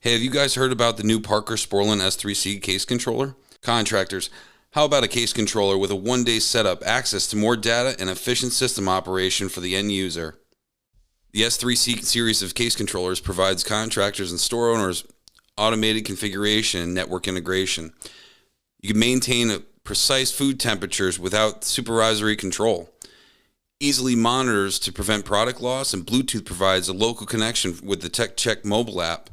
Hey, have you guys heard about the new Parker Sporlan S3C case controller? Contractors, how about a case controller with a one-day setup, access to more data, and efficient system operation for the end user? The S3C series of case controllers provides contractors and store owners automated configuration and network integration. You can maintain precise food temperatures without supervisory control. Easily monitors to prevent product loss, and Bluetooth provides a local connection with the TechCheck mobile app.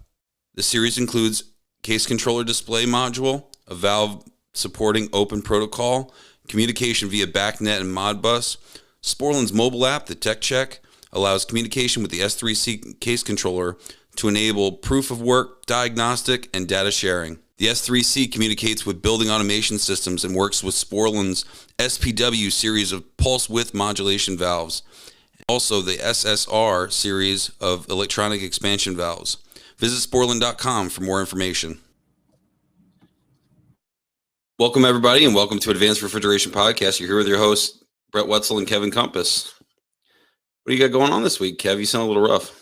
The series includes case controller display module, a valve supporting open protocol, communication via BACnet and Modbus. Sporlan's mobile app, the TechCheck, allows communication with the S3C case controller to enable proof of work, diagnostic, and data sharing. The S3C communicates with building automation systems and works with Sporlan's SPW series of pulse width modulation valves, also the SSR series of electronic expansion valves. Visit Sporlan.com for more information. Welcome, everybody, and welcome to Advanced Refrigeration Podcast. You're here with your hosts, Brett Wetzel and Kevin Compass. What do you got going on this week, Kev? You sound a little rough.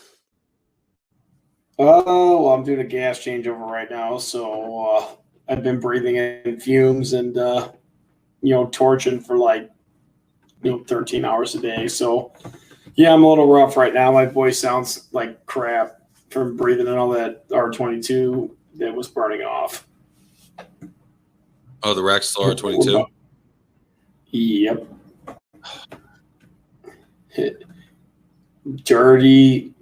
Oh, well, I'm doing a gas changeover right now, so I've been breathing in fumes and, torching for 13 hours a day. So, yeah, I'm a little rough right now. My voice sounds like crap from breathing in all that R22 that was burning off. Oh, the Raxel R22? Yep. Dirty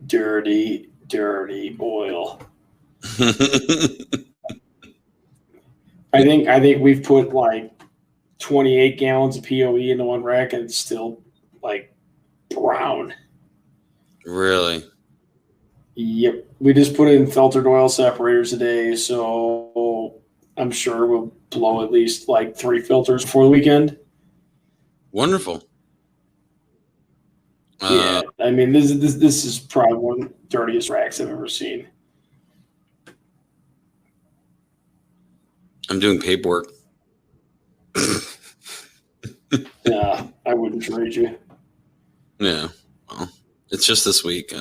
oil. I think we've put 28 gallons of POE into one rack and it's still brown. Really? Yep. We just put in filtered oil separators today, so I'm sure we'll blow at least 3 filters before the weekend. Wonderful. Yeah, I mean this is probably one of the dirtiest racks I've ever seen. I'm doing paperwork. Yeah, I wouldn't trade you. Yeah, well, it's just this week.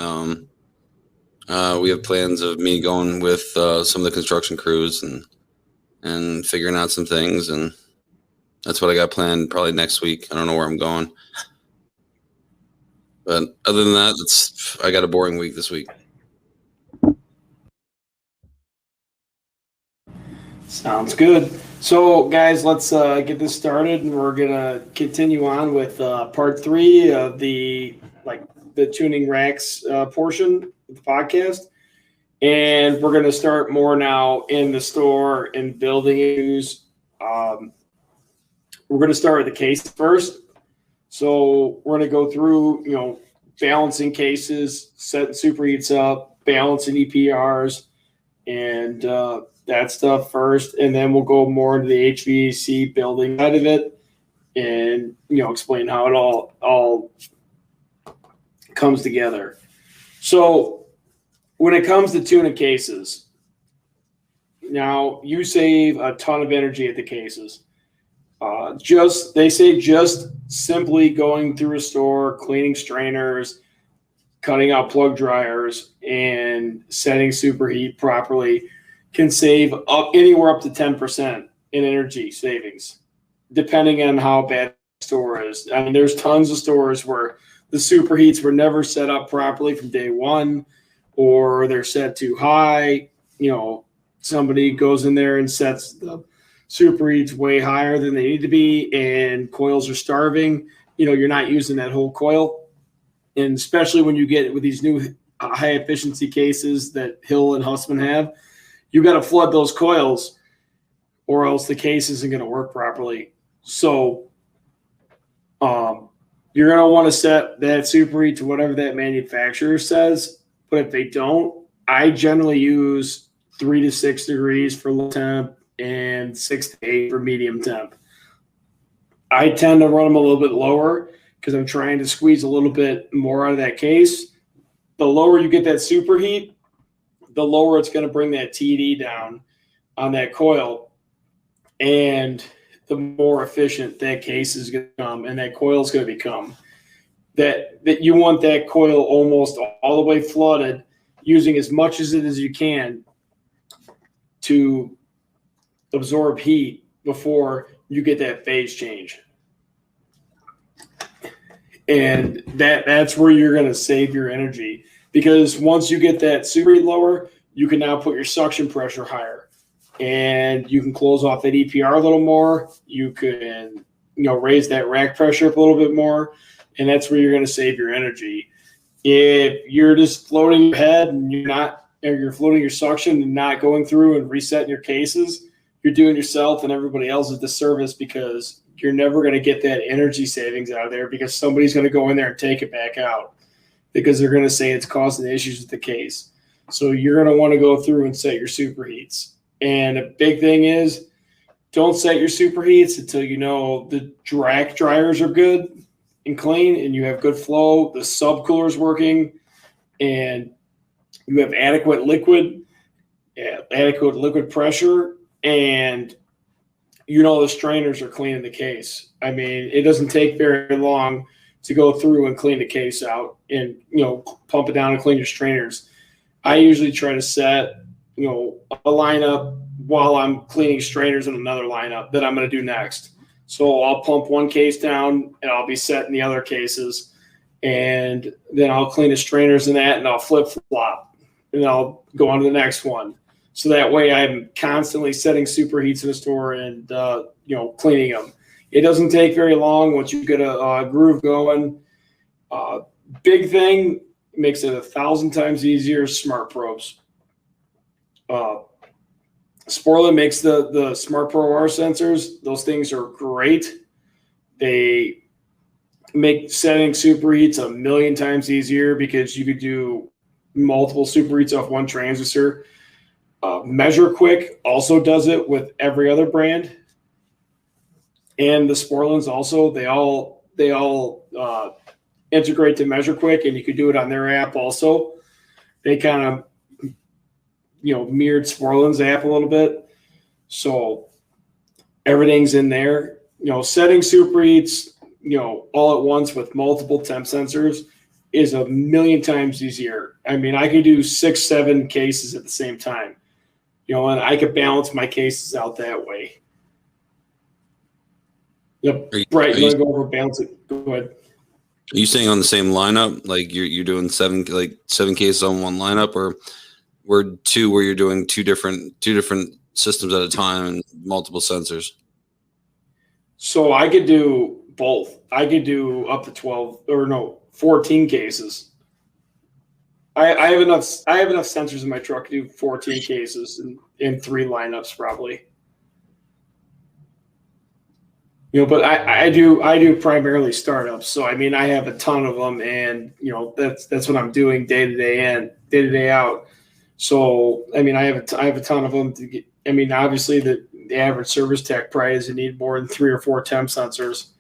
We have plans of me going with some of the construction crews and figuring out some things, and that's what I got planned probably next week. I don't know where I'm going. But other than that, I got a boring week this week. Sounds good. So, guys, let's get this started, and we're gonna continue on with part 3 of the tuning racks portion of the podcast, and we're gonna start more now in the store and building issues. We're gonna start with the case first. So we're going to go through, balancing cases, setting superheats up, balancing EPRs, and that stuff first. And then we'll go more into the HVAC building side of it and, explain how it all comes together. So when it comes to tuning cases, now you save a ton of energy at the cases. They say just simply going through a store, cleaning strainers, cutting out plug dryers, and setting superheat properly can save anywhere up to 10% in energy savings, depending on how bad the store is. I mean, there's tons of stores where the superheats were never set up properly from day one, or they're set too high. Somebody goes in there and sets the superheats way higher than they need to be, and coils are starving. You're not using that whole coil. And especially when you get with these new high efficiency cases that Hill and Hussman have, you got to flood those coils or else the case isn't going to work properly. So you're going to want to set that superheat to whatever that manufacturer says. But if they don't, I generally use 3 to 6 degrees for low temp and 6 to 8 for medium temp. I tend to run them a little bit lower because I'm trying to squeeze a little bit more out of that case. The lower you get that superheat, the lower it's going to bring that TD down on that coil, and the more efficient that case is going to become and that coil is going to become. That you want that coil almost all the way flooded, using as much as it as you can to absorb heat before you get that phase change. And that's where you're going to save your energy, because once you get that superheat lower, you can now put your suction pressure higher, and you can close off that EPR a little more. You can, raise that rack pressure up a little bit more, and that's where you're going to save your energy. If you're just floating your head and you're floating your suction and not going through and resetting your cases, you're doing yourself and everybody else a disservice, because you're never going to get that energy savings out of there, because somebody's going to go in there and take it back out, because they're going to say it's causing issues with the case. So you're going to want to go through and set your superheats. And a big thing is, don't set your superheats until you know the rack dryers are good and clean and you have good flow, the subcooler's working, and you have adequate liquid pressure, and the strainers are cleaning the case. I mean, it doesn't take very long to go through and clean the case out and, pump it down and clean your strainers. I usually try to set, a lineup while I'm cleaning strainers in another lineup that I'm going to do next. So I'll pump one case down and I'll be setting the other cases, and then I'll clean the strainers in that, and I'll flip-flop, and I'll go on to the next one. So that way I'm constantly setting superheats in the store and, cleaning them. It doesn't take very long once you get a groove going. Big thing, makes it 1,000 times easier, smart probes. Sporlan makes the Smart Pro R sensors. Those things are great. They make setting superheats 1,000,000 times easier, because you could do multiple superheats off one transistor. Measure Quick also does it with every other brand, and the Sporlans also. They all integrate to Measure Quick, and you could do it on their app also. They kind of mirrored Sporlan's app a little bit, so everything's in there. Setting superheats all at once with multiple temp sensors is 1,000,000 times easier. I mean, I could do 6-7 cases at the same time. And I could balance my cases out that way. Yep. Right. You want to go over balance it? Go ahead. Are you saying on the same lineup, like you're doing seven cases on one lineup, or where you're doing two different systems at a time and multiple sensors? So I could do both. I could do up to 14 cases. I have enough sensors in my truck to do 14 cases in 3 lineups probably. But I do primarily startups. So I mean, I have a ton of them, and that's what I'm doing day to day in, day to day out. So I mean, I have a ton of them to get. I mean, obviously the average service tech probably doesn't need more than 3 or 4 temp sensors.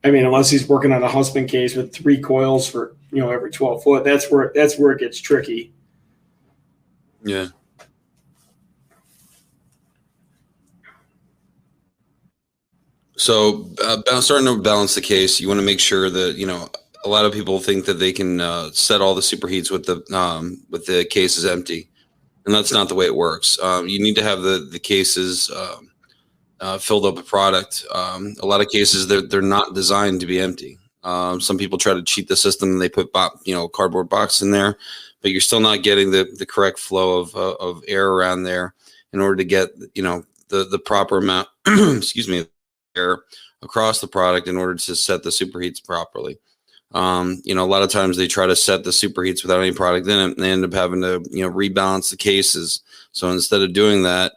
I mean, unless he's working on a husband case with 3 coils for every 12 foot, that's where it gets tricky. Yeah. So starting to balance the case, you want to make sure that a lot of people think that they can set all the superheats with the cases empty, and that's not the way it works. You need to have the cases filled up with product. A lot of cases they're not designed to be empty. Some people try to cheat the system and they put cardboard box in there, but you're still not getting the correct flow of air around there in order to get the proper amount excuse me, air across the product in order to set the superheats properly. A lot of times they try to set the superheats without any product in it, and they end up having to rebalance the cases. So instead of doing that,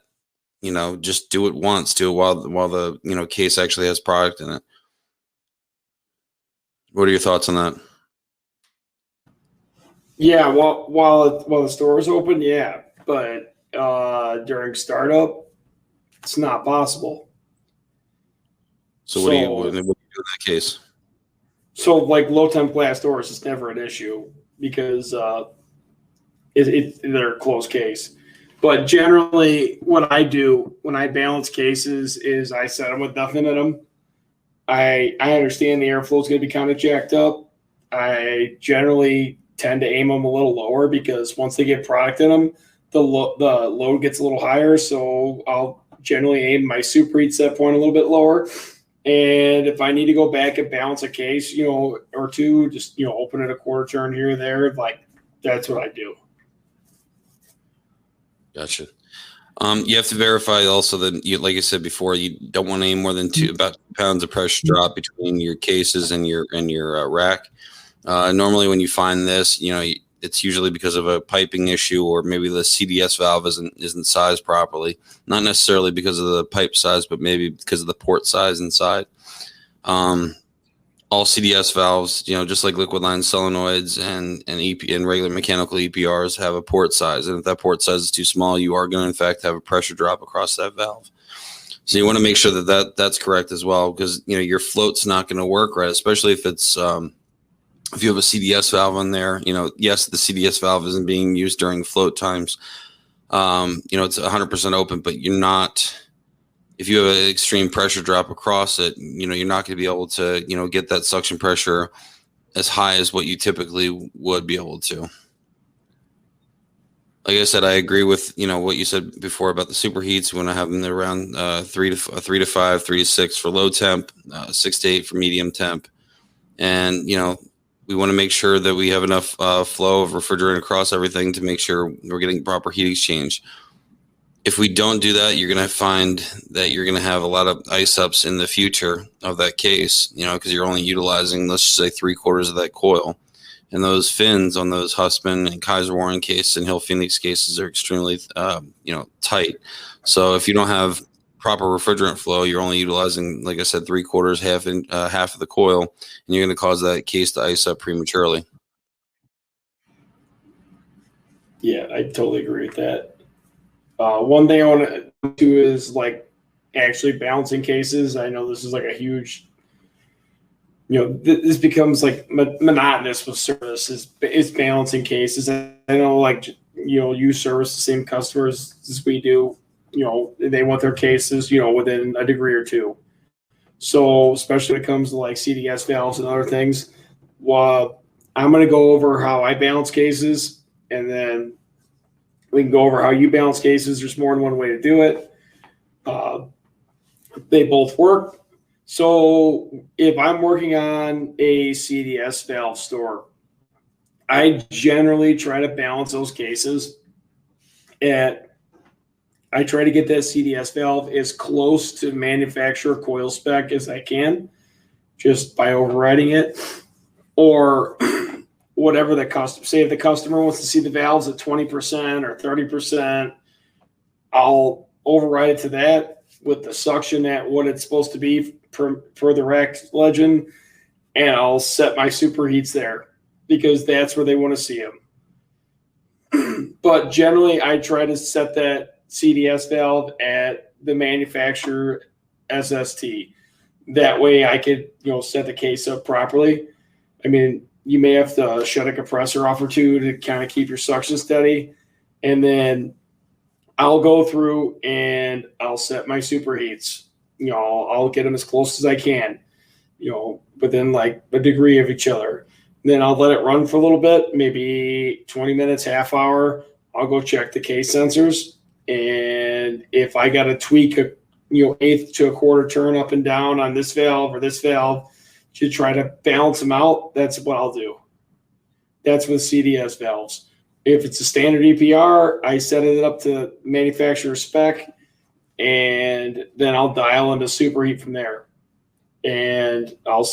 just do it once. Do it while the case actually has product in it. What are your thoughts on that? Yeah, while the store is open, yeah, but during startup, it's not possible. So what do you do in that case? So like low temp glass doors is never an issue, because they're a closed case. But generally, what I do when I balance cases is I set them with nothing in them. I understand the airflow is going to be kind of jacked up. I generally tend to aim them a little lower, because once they get product in them, the load gets a little higher, so I'll generally aim my superheat set point a little bit lower. And if I need to go back and balance a case, or two, just open it a quarter turn here or there, like that's what I do. Gotcha. You have to verify also that, like I said before, you don't want any more than about 2 pounds of pressure drop between your cases and your rack. Normally, when you find this, it's usually because of a piping issue, or maybe the CDS valve isn't sized properly. Not necessarily because of the pipe size, but maybe because of the port size inside. All CDS valves, just like liquid line solenoids and regular mechanical EPRs, have a port size, and if that port size is too small, you are going to in fact have a pressure drop across that valve. So you want to make sure that's correct as well, because your float's not going to work right, especially if it's if you have a CDS valve on there. Yes, the CDS valve isn't being used during float times. It's 100% open, but you're not. If you have an extreme pressure drop across it, you're not going to be able to, get that suction pressure as high as what you typically would be able to. Like I said, I agree with, what you said before about the superheats. We want to have them around 3 to 5, 3 to 6 for low temp, 6 to 8 for medium temp. And, we want to make sure that we have enough flow of refrigerant across everything to make sure we're getting proper heat exchange. If we don't do that, you're going to find that you're going to have a lot of ice ups in the future of that case, because you're only utilizing, let's just say, 3/4 of that coil. And those fins on those Hussmann and Kaiser Warren cases and Hill Phoenix cases are extremely, tight. So if you don't have proper refrigerant flow, you're only utilizing, like I said, 3/4, half of the coil, and you're going to cause that case to ice up prematurely. Yeah, I totally agree with that. One thing I want to do is like actually balancing cases. I know this is like a huge, this becomes like monotonous with service. Is balancing cases. I know, like, you service the same customers as we do. They want their cases, within a degree or two. So especially when it comes to like CDS valves and other things, I'm going to go over how I balance cases, and then we can go over how you balance cases. There's more than one way to do it. They both work. So if I'm working on a CDS valve store, I generally try to balance those cases. I try to get that CDS valve as close to manufacturer coil spec as I can, just by overriding it. Or whatever the customer, say if the customer wants to see the valves at 20% or 30%, I'll override it to that with the suction at what it's supposed to be per the rack legend, and I'll set my superheats there because that's where they want to see them. But generally, I try to set that CDS valve at the manufacturer SST. That way I could, set the case up properly. I mean, you may have to shut a compressor off or two to kind of keep your suction steady. And then I'll go through and I'll set my superheats. I'll get them as close as I can, within like a degree of each other. And then I'll let it run for a little bit, maybe 20 minutes, half hour. I'll go check the case sensors. And if I got to tweak a, 1/8 to a 1/4 turn up and down on this valve or this valve to try to balance them out, that's what I'll do. That's with CDS valves. If it's a standard EPR, I set it up to manufacturer spec, and then I'll dial into superheat from there. And I'll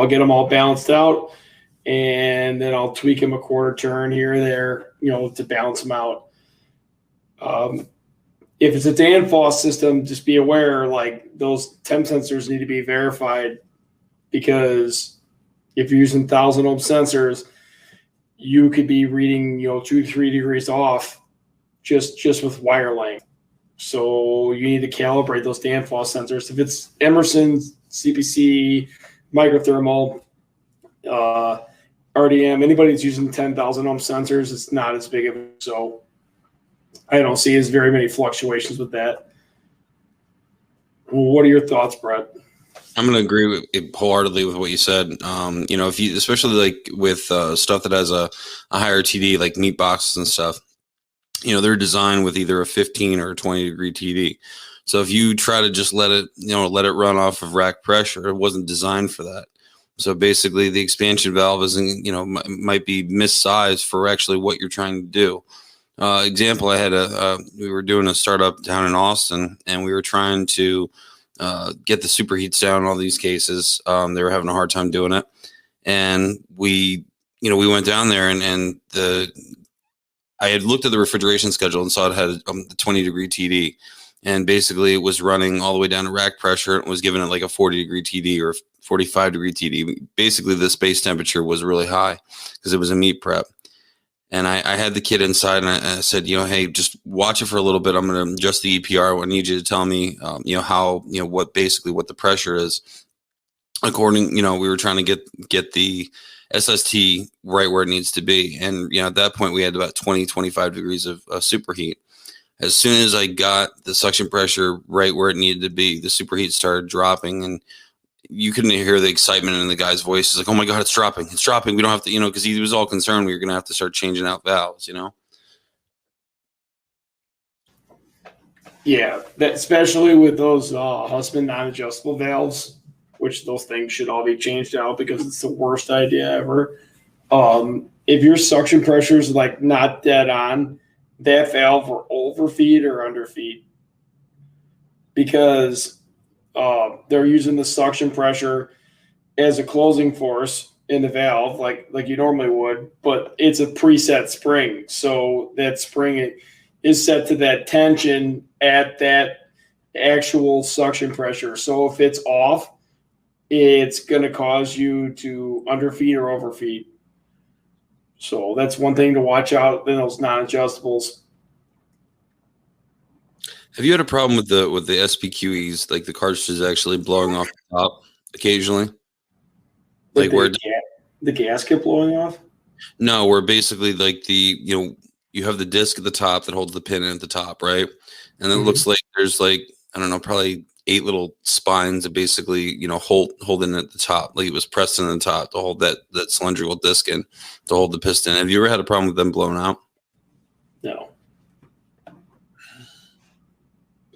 get them all balanced out, and then I'll tweak them a 1/4 turn here or there, to balance them out. If it's a Danfoss system, just be aware, like, those temp sensors need to be verified, because if you're using 1,000 ohm sensors, you could be reading, 2 to 3 degrees off just with wire length. So you need to calibrate those Danfoss sensors. If it's Emerson, CPC, microthermal, RDM, anybody that's using 10,000 ohm sensors, it's not as big of a, so I don't see as very many fluctuations with that. What are your thoughts, Brett? I'm going to agree wholeheartedly with what you said. If you, especially like with stuff that has a higher TD, like meat boxes and stuff, they're designed with either a 15 or a 20 degree TD. So if you try to just let it run off of rack pressure, it wasn't designed for that. So basically, the expansion valve isn't, might be missized for actually what you're trying to do. Example, I had we were doing a startup down in Austin, and we were trying to get the superheats down in all these cases. They were having a hard time doing it, and we went down there, and I had looked at the refrigeration schedule and saw it had the 20 degree TD, and basically it was running all the way down to rack pressure and was giving it like a 40 degree TD or 45 degree TD. Basically, the space temperature was really high because it was a meat prep. And I had the kid inside, and I said, hey, just watch it for a little bit. I'm going to adjust the EPR. I need you to tell me, how, what the pressure is. According, we were trying to get the SST right where it needs to be. And, at that point we had about 25 degrees of superheat. As soon as I got the suction pressure right where it needed to be, the superheat started dropping, and you couldn't hear the excitement in the guy's voice. He's like, oh my God, it's dropping. It's dropping. We don't have to, because he was all concerned we were going to have to start changing out valves, Yeah, that especially with those Husband non-adjustable valves, which those things should all be changed out because it's the worst idea ever. If your suction pressure is like not dead on, that valve will overfeed or underfeed because they're using the suction pressure as a closing force in the valve, like you normally would, but it's a preset spring. So that spring is set to that tension at that actual suction pressure. So if it's off, it's going to cause you to underfeed or overfeed. So that's one thing to watch out in those non-adjustables. Have you had a problem with the SPQEs, like the cartridges actually blowing off the top occasionally? Like where the gasket blowing off? No, where basically like you have the disc at the top that holds the pin in at the top, right? And it looks like there's like, I don't know, probably 8 little spines that basically, holding at the top. Like it was pressed in the top to hold that cylindrical disc in to hold the piston. Have you ever had a problem with them blowing out? No.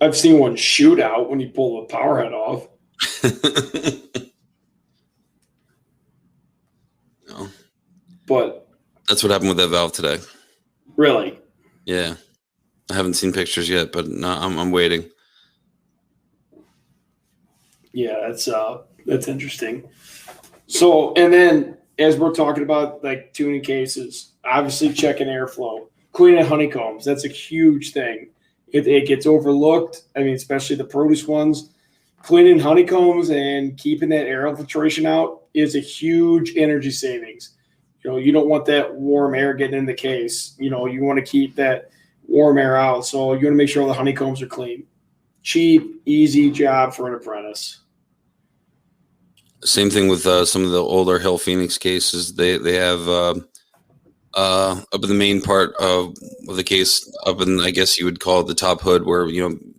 I've seen one shoot out when you pull the power head off. No. But that's what happened with that valve today. Really? Yeah. I haven't seen pictures yet, but no, I'm waiting. Yeah, that's interesting. So, and then as we're talking about like tuning cases, obviously checking airflow, cleaning honeycombs. That's a huge thing. It gets overlooked. I mean, especially the produce ones. Cleaning honeycombs and keeping that air infiltration out is a huge energy savings. You don't want that warm air getting in the case. You want to keep that warm air out. So you want to make sure all the honeycombs are clean. Cheap, easy job for an apprentice. Same thing with some of the older Hill Phoenix cases. They have up in the main part of the case, up in, I guess you would call it the top hood, where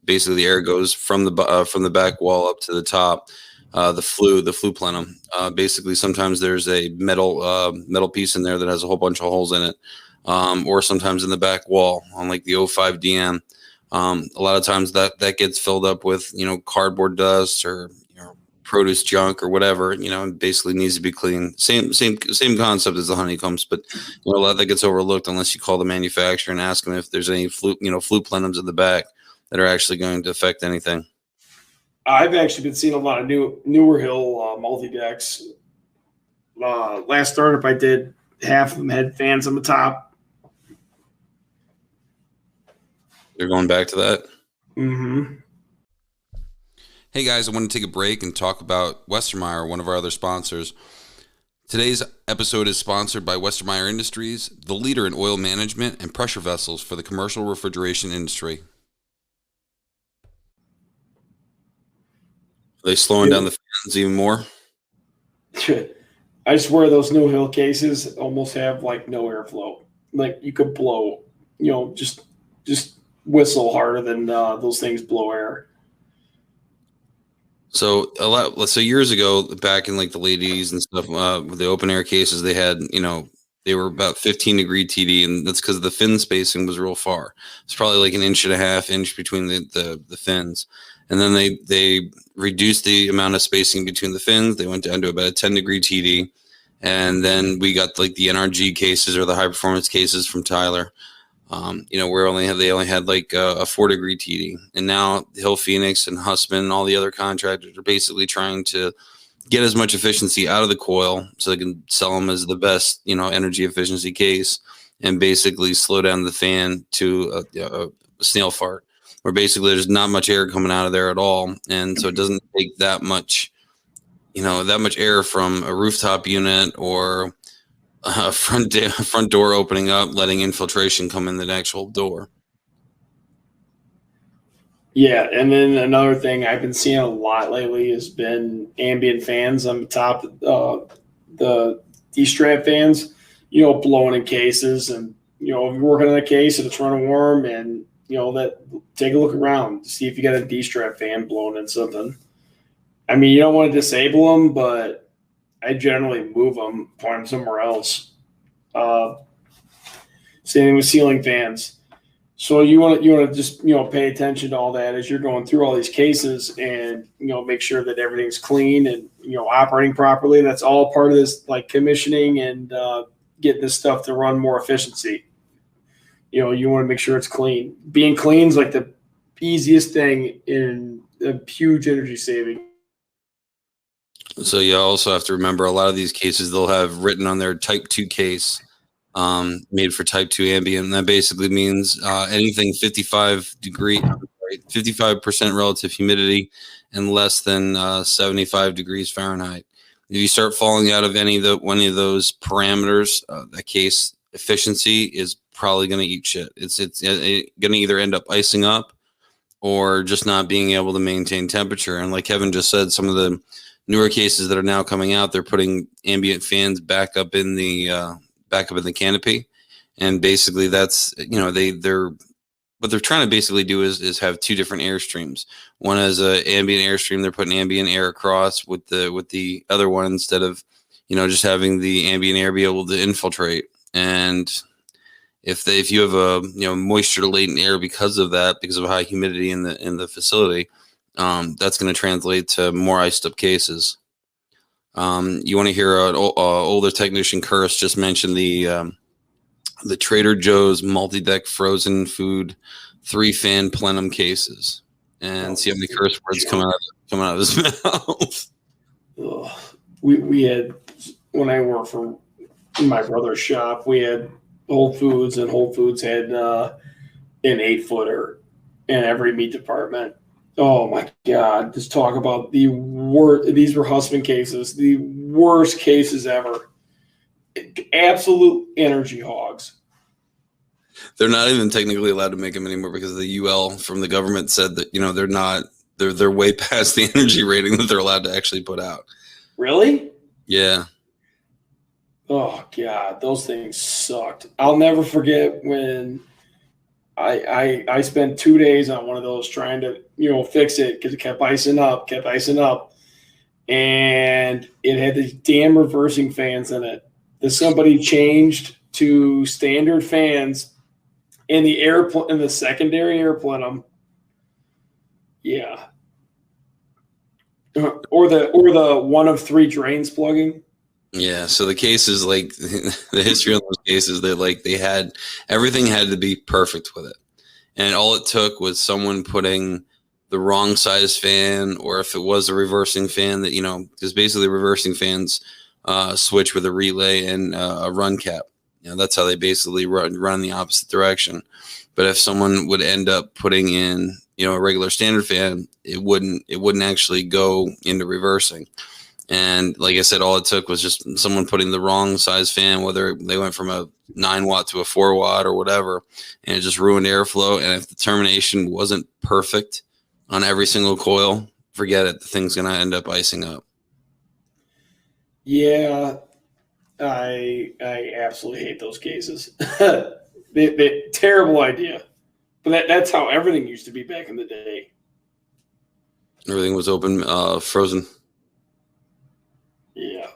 basically the air goes from the back wall up to the top. The flue plenum. Basically, sometimes there's a metal piece in there that has a whole bunch of holes in it, or sometimes in the back wall on like the 05 DM. A lot of times that gets filled up with cardboard dust or produce junk or whatever, and basically needs to be cleaned. Same concept as the honeycombs, but a lot that gets overlooked unless you call the manufacturer and ask them if there's any flue plenums in the back that are actually going to affect anything. I've actually been seeing a lot of newer Hill multi-decks. Last startup I did, half of them had fans on the top. You're going back to that? Mm-hmm. Hey guys, I want to take a break and talk about Westermeyer, one of our other sponsors. Today's episode is sponsored by Westermeyer Industries, the leader in oil management and pressure vessels for the commercial refrigeration industry. Are they slowing down the fans even more? I swear those new Hill cases almost have like no airflow. Like you could blow, just whistle harder than those things blow air. So years ago, back in like the late 80s and stuff, with the open air cases, they had They were about 15 degree TD, and that's because the fin spacing was real far. It's probably like an inch and a half inch between the fins. And then they reduced the amount of spacing between the fins. They went down to about a 10 degree TD. And then we got like the NRG cases, or the high performance cases from Tyler. Where they only had like a 4 degree TD. And now Hill Phoenix and Hussman and all the other contractors are basically trying to get as much efficiency out of the coil so they can sell them as the best, energy efficiency case, and basically slow down the fan to a snail fart, where basically there's not much air coming out of there at all. And so it doesn't take that much air from a rooftop unit or a front door opening up, letting infiltration come in the actual door. Yeah, and then another thing I've been seeing a lot lately has been ambient fans on the top, the D-strap fans, blowing in cases, and if you're working on a case and it's running warm, and that, take a look around, see if you got a D-strap fan blowing in something. I mean, you don't want to disable them, but I generally move them, point them somewhere else. Same with ceiling fans. So you want to just pay attention to all that as you're going through all these cases, and make sure that everything's clean and operating properly. That's all part of this, like commissioning and getting this stuff to run more efficiency. You want to make sure it's clean. Being clean is like the easiest thing in a huge energy saving. So you also have to remember, a lot of these cases, they'll have written on their Type 2 case, made for Type 2 ambient. And that basically means anything 55% relative humidity and less than 75 degrees Fahrenheit. If you start falling out of any of those parameters, that case efficiency is probably going to eat shit. It's going to either end up icing up or just not being able to maintain temperature. And like Kevin just said, some of the newer cases that are now coming out, they're putting ambient fans back up in the canopy, and basically that's they're what they're trying to basically do is have two different air streams. One is a ambient air stream. They're putting ambient air across with the other one, instead of just having the ambient air be able to infiltrate. And if you have a moisture latent air because of high humidity in the facility, that's going to translate to more iced up cases. You want to hear an older technician, Curse, just mentioned the Trader Joe's multi-deck frozen food 3-fan plenum cases, and see how many curse words coming out of his mouth. We had, when I worked for my brother's shop, we had Whole Foods, and Whole Foods had an 8-footer in every meat department. Oh my God! Just talk about the worst. These were husband cases, the worst cases ever. Absolute energy hogs. They're not even technically allowed to make them anymore because the UL from the government said that they're not. They're way past the energy rating that they're allowed to actually put out. Really? Yeah. Oh God, those things sucked. I'll never forget when I spent 2 days on one of those trying to fix it, because it kept icing up, and it had these damn reversing fans in it that somebody changed to standard fans in the secondary air plenum. Yeah. Or the one of 3 drains plugging. Yeah, so the cases, like the history of those cases, everything had to be perfect with it. And all it took was someone putting the wrong size fan, or if it was a reversing fan, that, because basically reversing fans switch with a relay and a run cap. That's how they basically run in the opposite direction. But if someone would end up putting in, a regular standard fan, it wouldn't actually go into reversing. And like I said, all it took was just someone putting the wrong size fan, whether they went from a 9-watt to a 4-watt or whatever, and it just ruined airflow. And if the termination wasn't perfect on every single coil, forget it. The thing's going to end up icing up. Yeah, I absolutely hate those cases. they terrible idea. But that's how everything used to be back in the day. Everything was open, frozen. Yeah.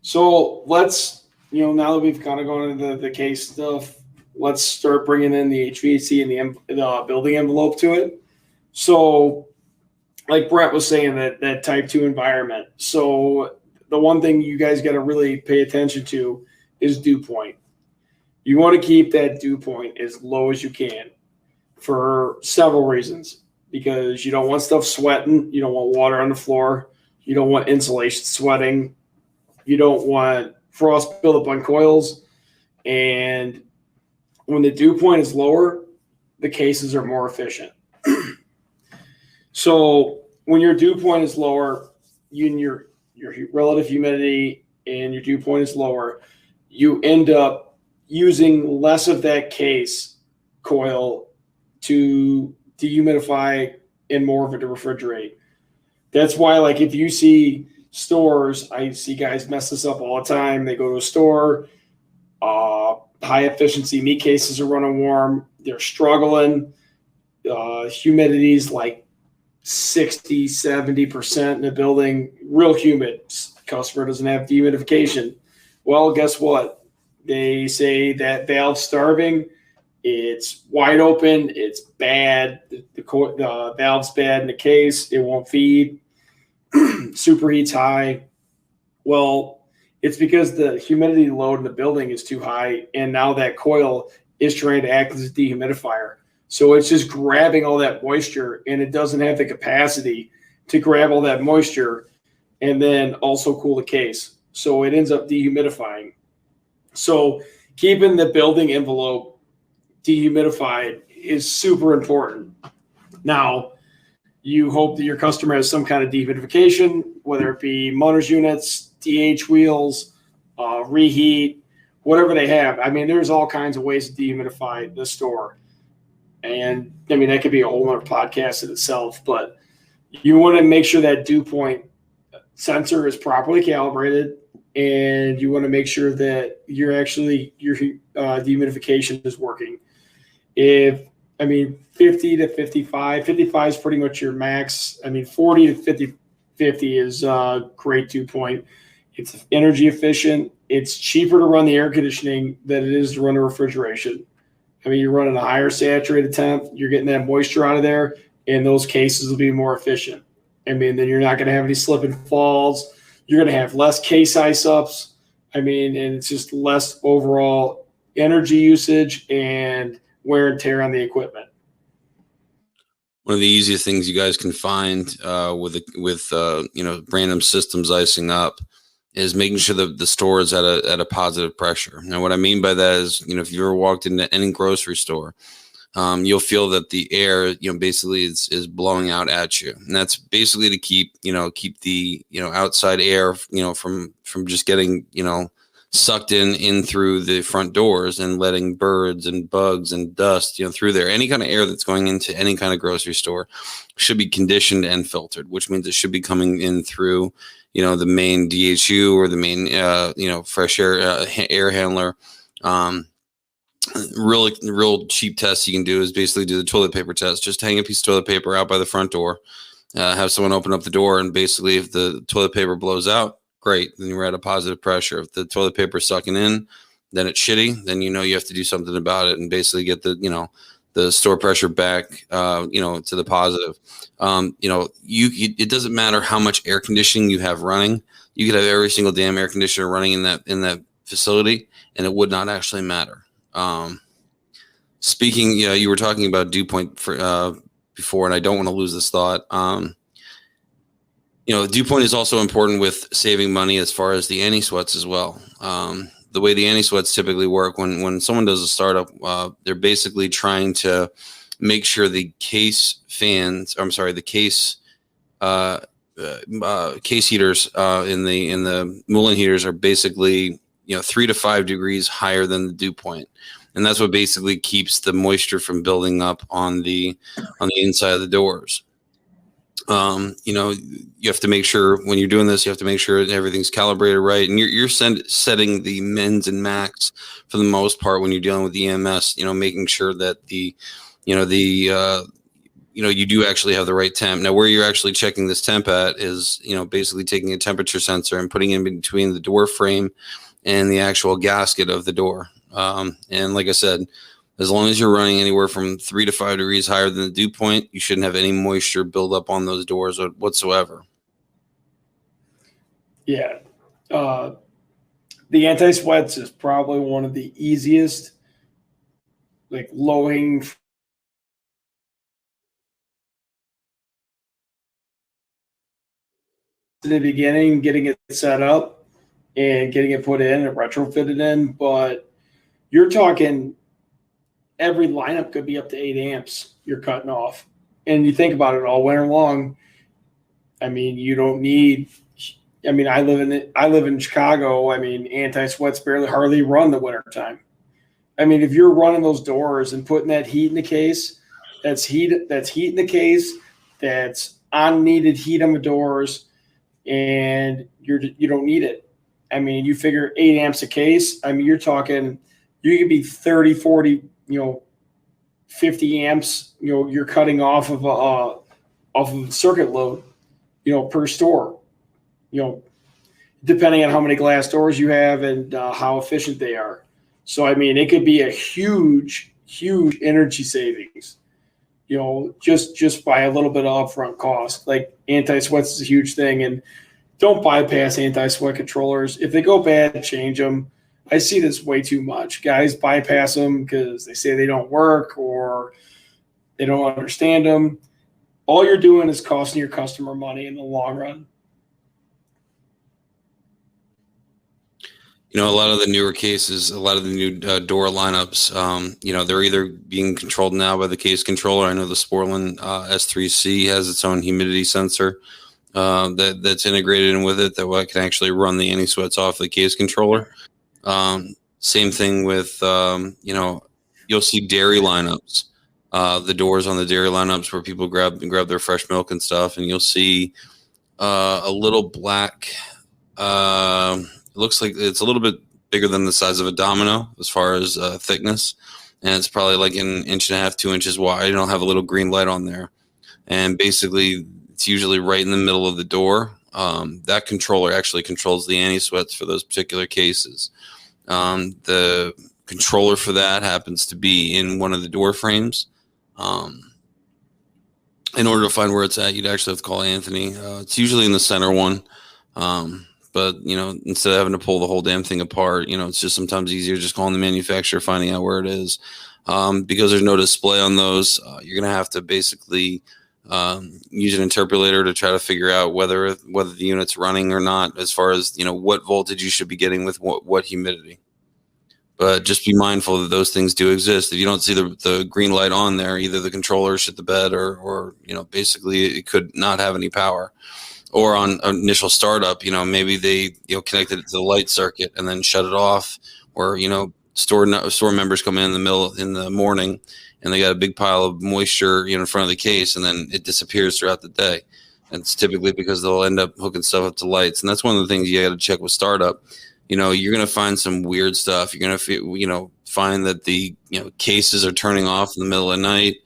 So let's, now that we've kind of gone into the case stuff, let's start bringing in the HVAC and the building envelope to it. So, like Brett was saying, that type 2 environment. So the one thing you guys got to really pay attention to is dew point. You want to keep that dew point as low as you can for several reasons, because you don't want stuff sweating. You don't want water on the floor. You don't want insulation sweating. You don't want frost buildup on coils. And when the dew point is lower, the cases are more efficient. So when your dew point is lower, your relative humidity and your dew point is lower, you end up using less of that case coil to dehumidify and more of it to refrigerate. That's why, like, if you see stores, I see guys mess this up all the time. They go to a store, high efficiency meat cases are running warm. They're struggling. Humidity's like 60, 70% in the building, real humid. Customer doesn't have dehumidification. Well, guess what? They say that valve's starving. It's wide open. It's bad. The valve's bad in the case. It won't feed. Superheat's high. Well, it's because the humidity load in the building is too high, and now that coil is trying to act as a dehumidifier. So it's just grabbing all that moisture, and it doesn't have the capacity to grab all that moisture and then also cool the case. So it ends up dehumidifying. So keeping the building envelope dehumidified is super important. Now, you hope that your customer has some kind of dehumidification, whether it be Munters units, DH wheels, reheat, whatever they have. I mean, there's all kinds of ways to dehumidify the store. And I mean, that could be a whole other podcast in itself, but you want to make sure that dew point sensor is properly calibrated, and you want to make sure that your dehumidification is working. 50 to 55, 55 is pretty much your max. 40 to 50 is a great dew point. It's energy efficient. It's cheaper to run the air conditioning than it is to run the refrigeration. You're running a higher saturated temp. You're getting that moisture out of there, and those cases will be more efficient. Then you're not going to have any slip and falls. You're going to have less case ice ups. And it's just less overall energy usage and wear and tear on the equipment. One of the easiest things you guys can find with random systems icing up is making sure that the store is at a positive pressure. Now, what I mean by that is, if you ever walked into any grocery store, you'll feel that the air, basically is blowing out at you, and that's basically to keep the outside air, from just getting sucked in through the front doors and letting birds and bugs and dust through there. Any kind of air that's going into any kind of grocery store should be conditioned and filtered, which means it should be coming in through the main DHU or the main fresh air handler. Real cheap test you can do is basically do the toilet paper test. Just hang a piece of toilet paper out by the front door, have someone open up the door, and basically if the toilet paper blows out, great, then you're at a positive pressure. If the toilet paper is sucking in, then it's shitty, then you have to do something about it and basically get the store pressure back to the positive. It doesn't matter how much air conditioning you have running. You could have every single damn air conditioner running in that facility, and it would not actually matter. Speaking, you were talking about dew point before, and I don't want to lose this thought. Dew point is also important with saving money as far as the anti-sweats as well. The way the anti-sweats typically work, when someone does a startup, they're basically trying to make sure the case heaters in the Moulin heaters are basically 3 to 5 degrees higher than the dew point. And that's what basically keeps the moisture from building up on the inside of the doors. You have to make sure when you're doing this, you have to make sure everything's calibrated right. And you're setting the mins and max for the most part when you're dealing with EMS, making sure that you do actually have the right temp. Now, where you're actually checking this temp at is, basically taking a temperature sensor and putting it in between the door frame and the actual gasket of the door. And like I said, as long as you're running anywhere from 3 to 5 degrees higher than the dew point, you shouldn't have any moisture build up on those doors whatsoever. Yeah. The anti-sweats is probably one of the easiest, like low-hanging in the beginning, getting it set up and getting it put in and retrofitted in. But you're talking every lineup could be up to 8 amps you're cutting off. And you think about it all winter long. I mean, you don't need. I mean, I live in Chicago. I mean, anti-sweats hardly run the winter time. I mean, if you're running those doors and putting that heat in the case, that's heat in the case, that's unneeded heat on the doors, and you don't need it. I mean, you figure 8 amps a case. I mean, you're talking you could be 30, 40, 50 amps. You're cutting off of a circuit load, per store. Depending on how many glass doors you have and how efficient they are. So, I mean, it could be a huge, huge energy savings, just by a little bit of upfront cost. Like anti-sweats is a huge thing. And don't bypass anti-sweat controllers. If they go bad, change them. I see this way too much. Guys bypass them because they say they don't work or they don't understand them. All you're doing is costing your customer money in the long run. A lot of the newer cases, a lot of the new door lineups, they're either being controlled now by the case controller. I know the Sporlan S3C has its own humidity sensor that's integrated in with it that can actually run the anti-sweats off the case controller. Same thing with, you'll see dairy lineups, the doors on the dairy lineups where people grab their fresh milk and stuff, and you'll see a little black. It looks like it's a little bit bigger than the size of a domino as far as thickness, and it's probably like an 1.5 to 2 inches wide. It'll have a little green light on there, and basically it's usually right in the middle of the door. That controller actually controls the anti-sweats for those particular cases. The controller for that happens to be in one of the door frames. In order to find where it's at, you'd actually have to call Anthony. It's usually in the center one. But, instead of having to pull the whole damn thing apart, it's just sometimes easier just calling the manufacturer, finding out where it is. Because there's no display on those, you're going to have to basically use an interpolator to try to figure out whether the unit's running or not, as far as, what voltage you should be getting with what humidity. But just be mindful that those things do exist. If you don't see the green light on there, either the controller shit the bed or basically it could not have any power. Or on initial startup, maybe they connected it to the light circuit and then shut it off. Or store members come in the morning and they got a big pile of moisture in front of the case, and then it disappears throughout the day. And it's typically because they'll end up hooking stuff up to lights, and that's one of the things you got to check with startup. You're going to find some weird stuff. You're going to find that the cases are turning off in the middle of the night.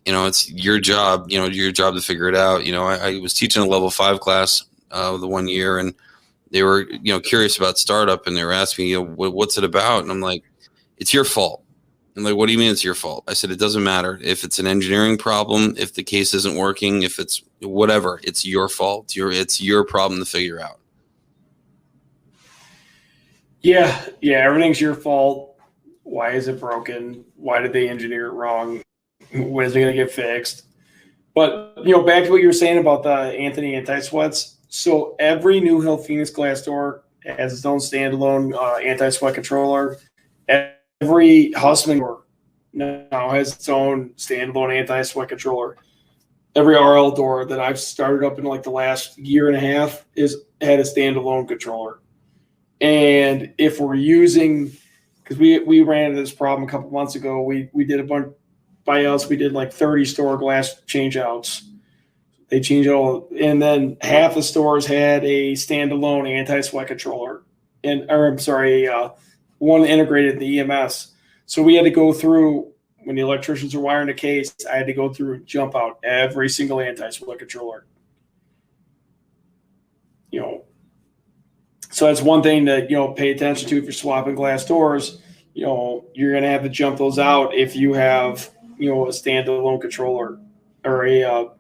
It's your job, to figure it out. I was teaching a level 5 class the one year, and they were, curious about startup, and they were asking, what's it about? And I'm like, it's your fault. I'm like, what do you mean it's your fault? I said, it doesn't matter if it's an engineering problem, if the case isn't working, if it's whatever, it's your fault. It's your problem to figure out. Yeah, everything's your fault. Why is it broken? Why did they engineer it wrong? When is it going to get fixed? But, back to what you were saying about the Anthony anti-sweats. So every New Hill Phoenix glass door has its own standalone anti-sweat controller. Every Hussman door now has its own standalone anti-sweat controller. Every RL door that I've started up in like the last year and a half had a standalone controller. And if we're using, because we ran into this problem a couple months ago, we did a bunch. By us, we did like 30 store glass changeouts. They changed it all, and then half the stores had a standalone anti-sweat controller, one integrated in the EMS. So we had to go through when the electricians are wiring the case, I had to go through and jump out every single anti-sweat controller. So that's one thing to, pay attention to if you're swapping glass doors. You're going to have to jump those out if you have, a standalone controller or a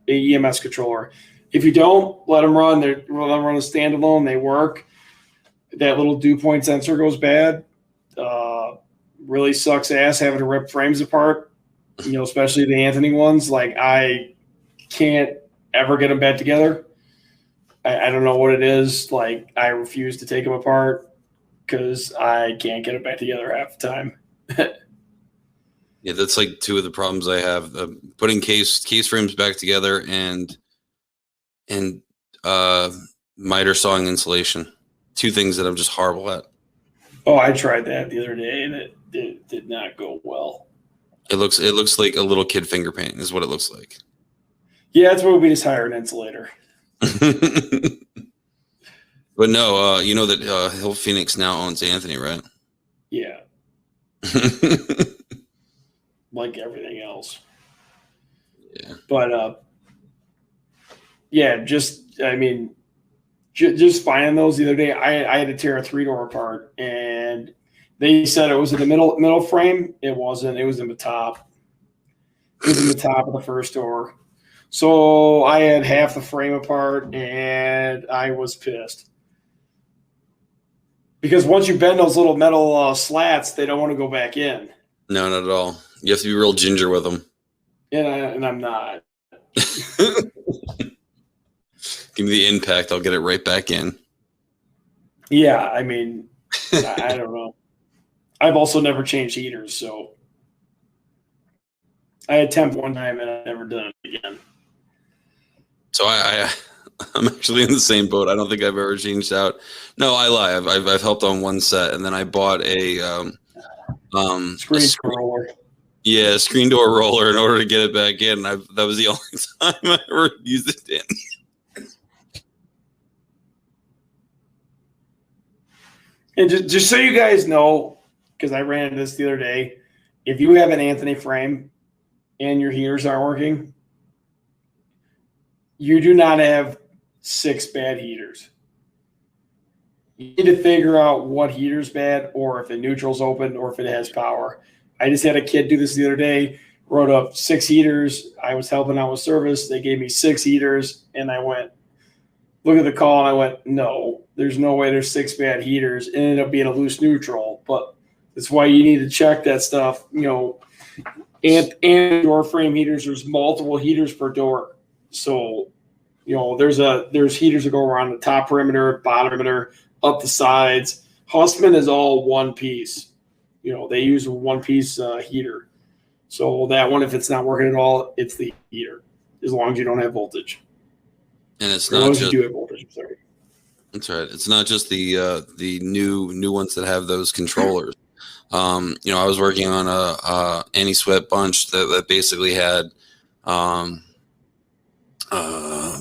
EMS controller. If you don't, let them run. Let them run a standalone. They work. That little dew point sensor goes bad. Really sucks ass having to rip frames apart, especially the Anthony ones. Like, I can't ever get them back together. I don't know what it is. Like, I refuse to take them apart because I can't get them back together half the time. Yeah, that's like two of the problems I have: putting case frames back together and miter sawing insulation. Two things that I'm just horrible at. Oh, I tried that the other day, and it did not go well. It looks like a little kid finger paint is what it looks like. Yeah, that's why we just hire an insulator. But no, you know that Hill Phoenix now owns Anthony, right? Yeah. Like everything else. Yeah. But yeah, just finding those the other day. I had to tear a 3-door apart, and they said it was in the middle frame. It wasn't. It was in the top. It was in the top of the first door. So I had half the frame apart, and I was pissed. Because once you bend those little metal slats, they don't want to go back in. No, not at all. You have to be real ginger with them. And I'm not. Give me the impact. I'll get it right back in. Yeah, I mean, I don't know. I've also never changed heaters, so I had temp one time and I've never done it again. So I'm actually in the same boat. I don't think I've ever changed out. No, I lie. I've helped on one set, and then I bought a screen roller. Yeah, a screen door roller in order to get it back in. That was the only time I ever used it in. And just so you guys know, because I ran into this the other day, if you have an Anthony frame and your heaters aren't working, you do not have 6 bad heaters. You need to figure out what heater's bad, or if the neutral's open, or if it has power. I just had a kid do this the other day, wrote up 6 heaters. I was helping out with service. They gave me 6 heaters, and I went, look at the call, and I went, no, there's no way there's 6 bad heaters. It ended up being a loose neutral, but that's why you need to check that stuff. And door frame heaters, there's multiple heaters per door. So, there's heaters that go around the top perimeter, bottom perimeter, up the sides. Hussmann is all one piece. They use a one-piece heater. So that one, if it's not working at all, it's the heater, as long as you don't have voltage. And it's not just you do have voltage. I'm sorry. That's right. It's not just the new ones that have those controllers. I was working on a anti-sweat bunch that basically had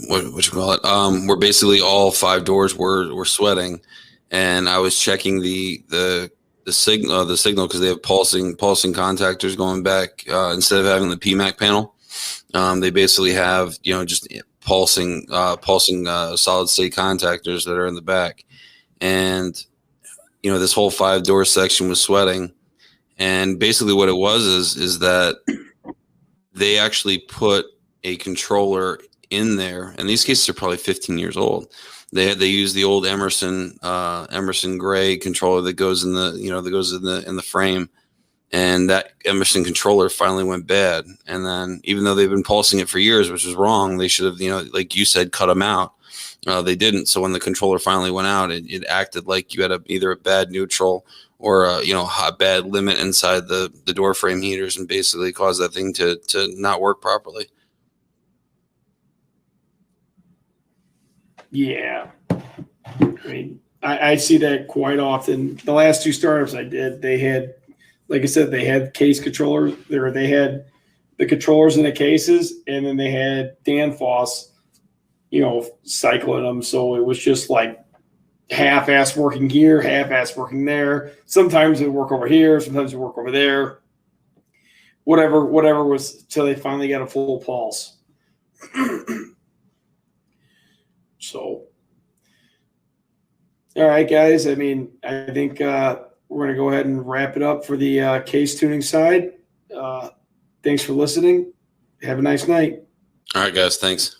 what you call it? Where basically all 5 doors were sweating, and I was checking the signal because they have pulsing contactors going back instead of having the PMAC panel. They basically have just pulsing solid state contactors that are in the back, and this whole 5-door section was sweating, and basically what it was is that they actually put a controller in there, and these cases are probably 15 years old. They use the old Emerson Gray controller that goes in the frame, and that Emerson controller finally went bad. And then, even though they've been pulsing it for years, which was wrong, they should have, like you said, cut them out. They didn't. So when the controller finally went out, it acted like you had either a bad neutral or a bad limit inside the door frame heaters, and basically caused that thing to not work properly. Yeah. I mean, I see that quite often. The last 2 startups I did, they had, like I said, they had case controllers. They had the controllers in the cases, and then they had Danfoss, cycling them. So it was just like half-ass working here, half-ass working there. Sometimes it would work over here, sometimes it would work over there. whatever was till they finally got a full pulse. So, all right, guys. I mean, I think we're going to go ahead and wrap it up for the case tuning side. Thanks for listening. Have a nice night. All right, guys. Thanks.